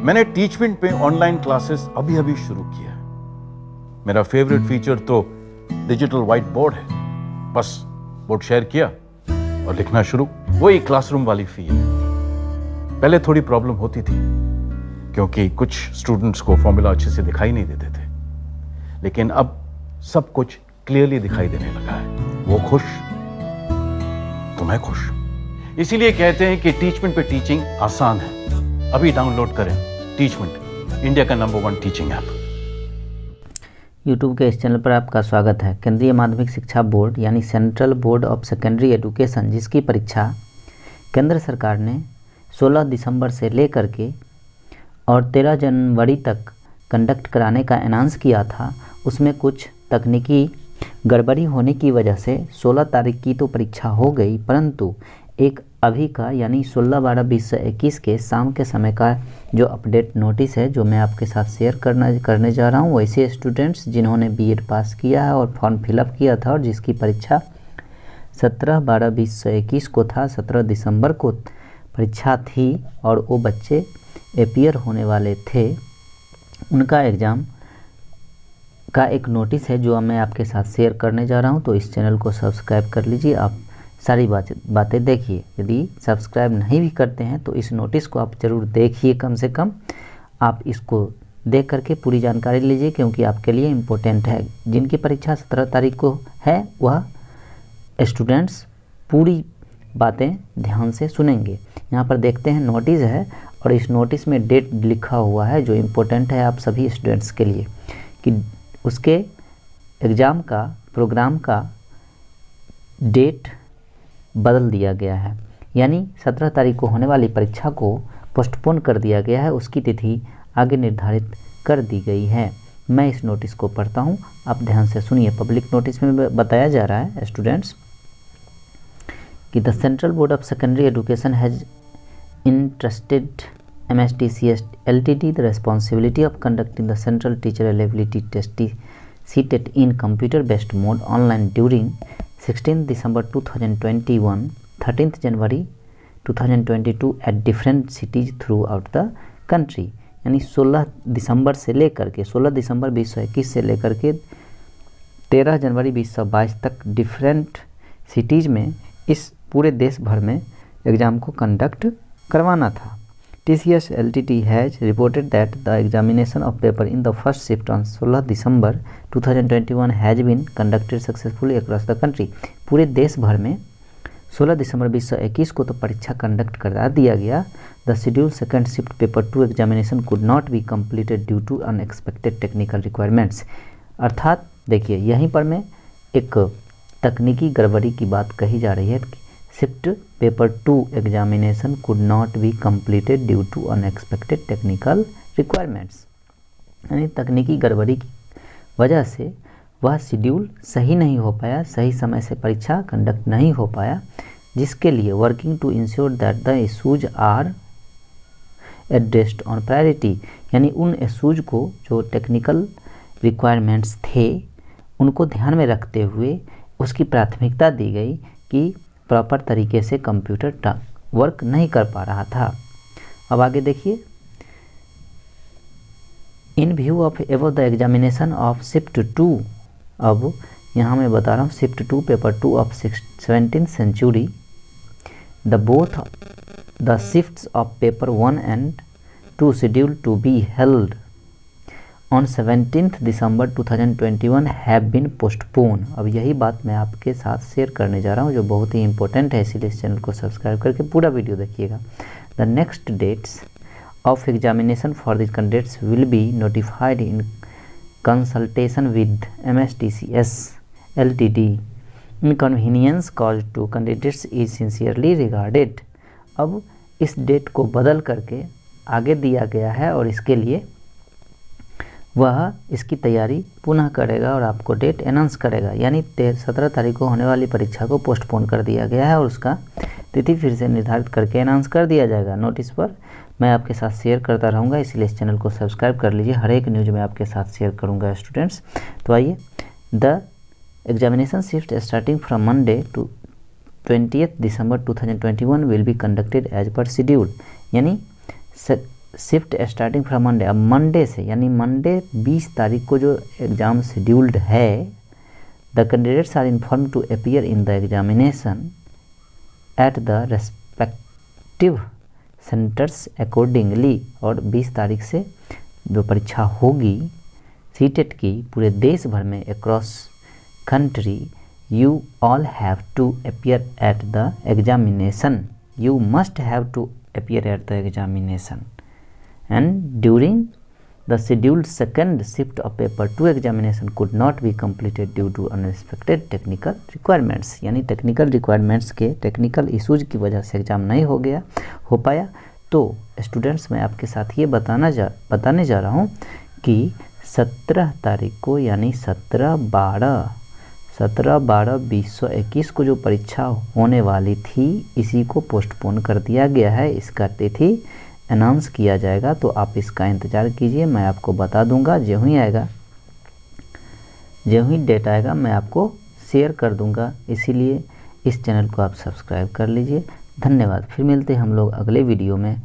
मैंने टीचमेंट पे online classes अभी अभी शुरू किया है। मेरा फेवरेट फीचर तो डिजिटल व्हाइट बोर्ड है। बस बोर्ड शेयर किया और लिखना शुरू, वही क्लासरूम वाली फील है। पहले थोड़ी प्रॉब्लम होती थी क्योंकि कुछ स्टूडेंट्स को फॉर्मूला अच्छे से दिखाई नहीं देते थे, लेकिन अब सब कुछ क्लियरली दिखाई देने लगा है। वो खुश तो मैं खुश। इसीलिए कहते हैं कि टीचमेंट पे टीचिंग आसान है। अभी डाउनलोड करें टीचमेंट, इंडिया का नंबर 1 टीचिंग ऐप। यूट्यूब के इस चैनल पर आपका स्वागत है। केंद्रीय माध्यमिक शिक्षा बोर्ड यानी central board of secondary education, जिसकी परीक्षा केंद्र सरकार ने 16 दिसंबर से लेकर के और 13 जनवरी तक कंडक्ट कराने का अनाउंस किया था, उसमें कुछ तकनीकी गड़बड़ी होने की वजह से 16 तारीख की तो परीक्षा हो गई, परंतु एक अभी का यानी 16/12/2021 के शाम के समय का जो अपडेट नोटिस है, जो मैं आपके साथ शेयर करने जा रहा हूँ, वैसे स्टूडेंट्स जिन्होंने बीएड पास किया है और फॉर्म फिलअप किया था और जिसकी परीक्षा 17/12/2021 को था, 17 दिसंबर को परीक्षा थी और वो बच्चे अपीयर होने वाले थे, उनका एग्ज़ाम का एक नोटिस है जो मैं आपके साथ शेयर करने जा रहा हूं। तो इस चैनल को सब्सक्राइब कर लीजिए, आप सारी बातें देखिए। यदि सब्सक्राइब नहीं भी करते हैं तो इस नोटिस को आप ज़रूर देखिए, कम से कम आप इसको देख करके पूरी जानकारी लीजिए, क्योंकि आपके लिए इम्पोर्टेंट है। जिनकी परीक्षा 17 तारीख को है वह स्टूडेंट्स पूरी बातें ध्यान से सुनेंगे। यहाँ पर देखते हैं नोटिस है और इस नोटिस में डेट लिखा हुआ है जो इम्पोर्टेंट है आप सभी स्टूडेंट्स के लिए, कि उसके एग्ज़ाम का प्रोग्राम का डेट बदल दिया गया है, यानी 17 तारीख को होने वाली परीक्षा को पोस्टपोन कर दिया गया है, उसकी तिथि आगे निर्धारित कर दी गई है। मैं इस नोटिस को पढ़ता हूँ, आप ध्यान से सुनिए। पब्लिक नोटिस में बताया जा रहा है स्टूडेंट्स कि the central board of secondary education has interested MSTCS LTD the responsibility of conducting the Central Teacher Eligibility Test CTET in computer based mode online during 16 December 2021, 13th January 2022 at different cities throughout the country। यानी 16 दिसंबर से लेकर के 16 दिसंबर 2021 से लेकर के 13 जनवरी 2022 तक different cities में इस पूरे देश भर में एग्ज़ाम को कंडक्ट करवाना था। TCS LTT has reported that the examination of paper in the first shift on 16 December 2021 has been conducted successfully across the country। पूरे देश भर में 16 दिसंबर 2021 को तो परीक्षा कंडक्ट करा दिया गया। The scheduled second shift paper 2 examination could not be completed due to unexpected technical requirements। अर्थात देखिए यहीं पर में एक तकनीकी गड़बड़ी की बात कही जा रही है। Shift paper 2 examination could not be completed due to unexpected technical requirements, यानी तकनीकी गड़बड़ी की वजह से वह शेड्यूल सही नहीं हो पाया, सही समय से परीक्षा कंडक्ट नहीं हो पाया, जिसके लिए working to ensure that the issues are addressed on priority, यानी उन इशूज को जो टेक्निकल रिक्वायरमेंट्स थे उनको ध्यान में रखते हुए उसकी प्राथमिकता दी गई कि प्रॉपर तरीके से कंप्यूटर वर्क नहीं कर पा रहा था। अब आगे देखिए, इन व्यू ऑफ एवो द एग्जामिनेशन ऑफ शिफ्ट 2, अब यहाँ मैं बता रहा हूँ shift 2 paper 2 of 17th century, the both the shifts of paper 1 and 2 scheduled to be held on 17th December 2021 have been postpone. अब यही बात मैं आपके साथ शेयर करने जा रहा हूँ जो बहुत ही इंपॉर्टेंट है, इसीलिए इस चैनल को सब्सक्राइब करके पूरा वीडियो देखिएगा। The next dates of examination for the candidates will be notified in consultation with MSTCS LTD। Inconvenience cause to candidates is sincerely regarded. अब इस डेट को बदल करके आगे दिया गया है और इसके लिए वह इसकी तैयारी पुनः करेगा और आपको डेट अनाउंस करेगा, यानी 17 तारीख को होने वाली परीक्षा को पोस्टपोन कर दिया गया है और उसका तिथि फिर से निर्धारित करके अनाउंस कर दिया जाएगा। नोटिस पर मैं आपके साथ शेयर करता रहूँगा, इसलिए इस चैनल को सब्सक्राइब कर लीजिए, हर एक न्यूज़ मैं आपके साथ शेयर करूँगा स्टूडेंट्स। तो आइए, the examination shift starting from Monday to 20th December 2021 will be conducted as per schedule, यानी शिफ्ट स्टार्टिंग फ्रॉम मंडे, अब मंडे से यानी मंडे 20 तारीख को जो एग्ज़ाम शेड्यूल्ड है, the candidates are inform to appear in the examination at the respective centres accordingly, और 20 तारीख से जो परीक्षा होगी सीटेट की पूरे देश भर में across country, you all have to appear at the examination, you must have to appear at the examination, and during the scheduled second shift of paper 2 examination could not be completed due to unexpected technical requirements, यानी technical requirements के technical issues की वजह से exam नहीं हो पाया। तो students मैं आपके साथ ये बताने जा रहा हूँ कि 17 तारीख को यानी 17/12/2021 को जो परीक्षा होने वाली थी इसी को पोस्टपोन कर दिया गया है। इसका तिथि अनाउंस किया जाएगा, तो आप इसका इंतज़ार कीजिए, मैं आपको बता दूंगा। जो ही डेट आएगा मैं आपको शेयर कर दूंगा, इसीलिए इस चैनल को आप सब्सक्राइब कर लीजिए। धन्यवाद। फिर मिलते हैं हम लोग अगले वीडियो में।